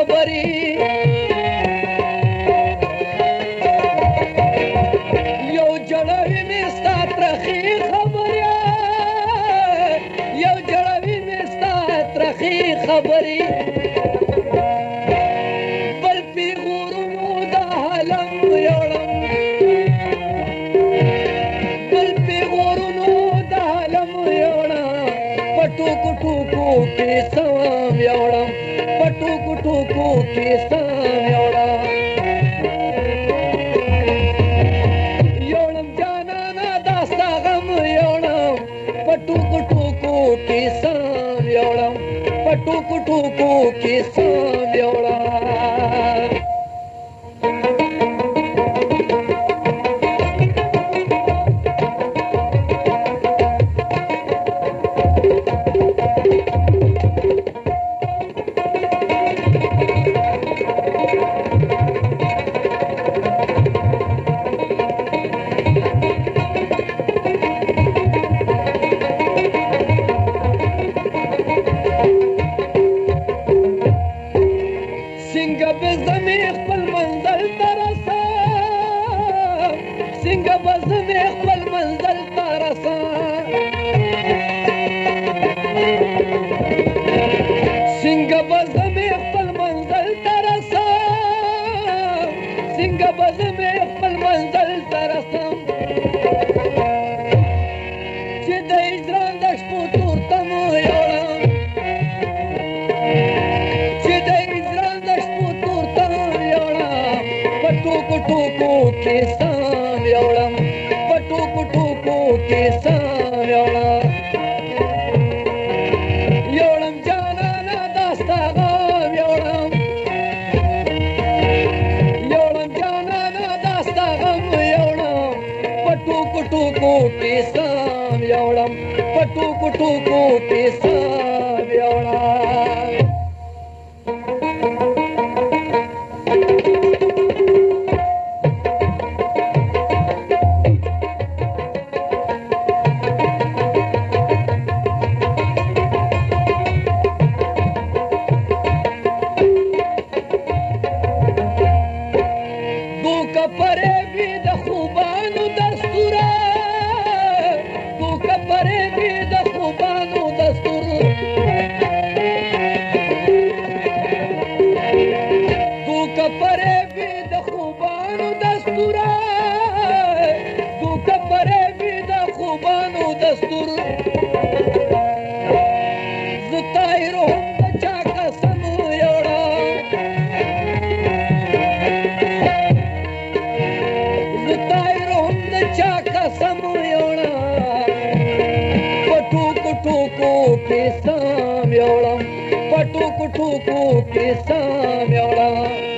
خبري یو جړوي مې ستا ترخې خبرې یو جړوي مې ستا ترخې خبرې بل پیغورونو د عالم یوړم بل پیغورونو د عالم یوړم په ټوکو ټوکو کې سم یوړم په ټوکو ټوکو کې سم یوړم یوړم جانانا دا ستا غم یوړم په ټوکو ټوکو کې سم یوړم په ټوکو ټوکو کې سم یوړم څنګه به زمې خپل منزل ته رسم څنګه به زمې خپل منزل ته رسم څنګه به زمې خپل منزل ته رسم څنګه به زمې خپل منزل ته رسم چې د هجران د شپو تورتم یوړم ټوکو ټوکو کې سم یوړم په ټوکو ټوکو کې سم یوړم یوړم جانانا دا ستا غم یوړم یوړم جانانا دا ستا غم یوړم په ټوکو ټوکو کې سم یوړم په ټوکو ټوکو کې سم یوړم فریبی د خوبانو دستوره دوکه فریبی د خوبانو دستور دوکه فریبی د خوبانو دستوره دوکه فریبی د خوبانو دستور زه طاهر هم د چا قسم یوړم چا قسم یوړم په ټوکو ټوکو کې سم یوړم په ټوکو ټوکو کې سم یوړم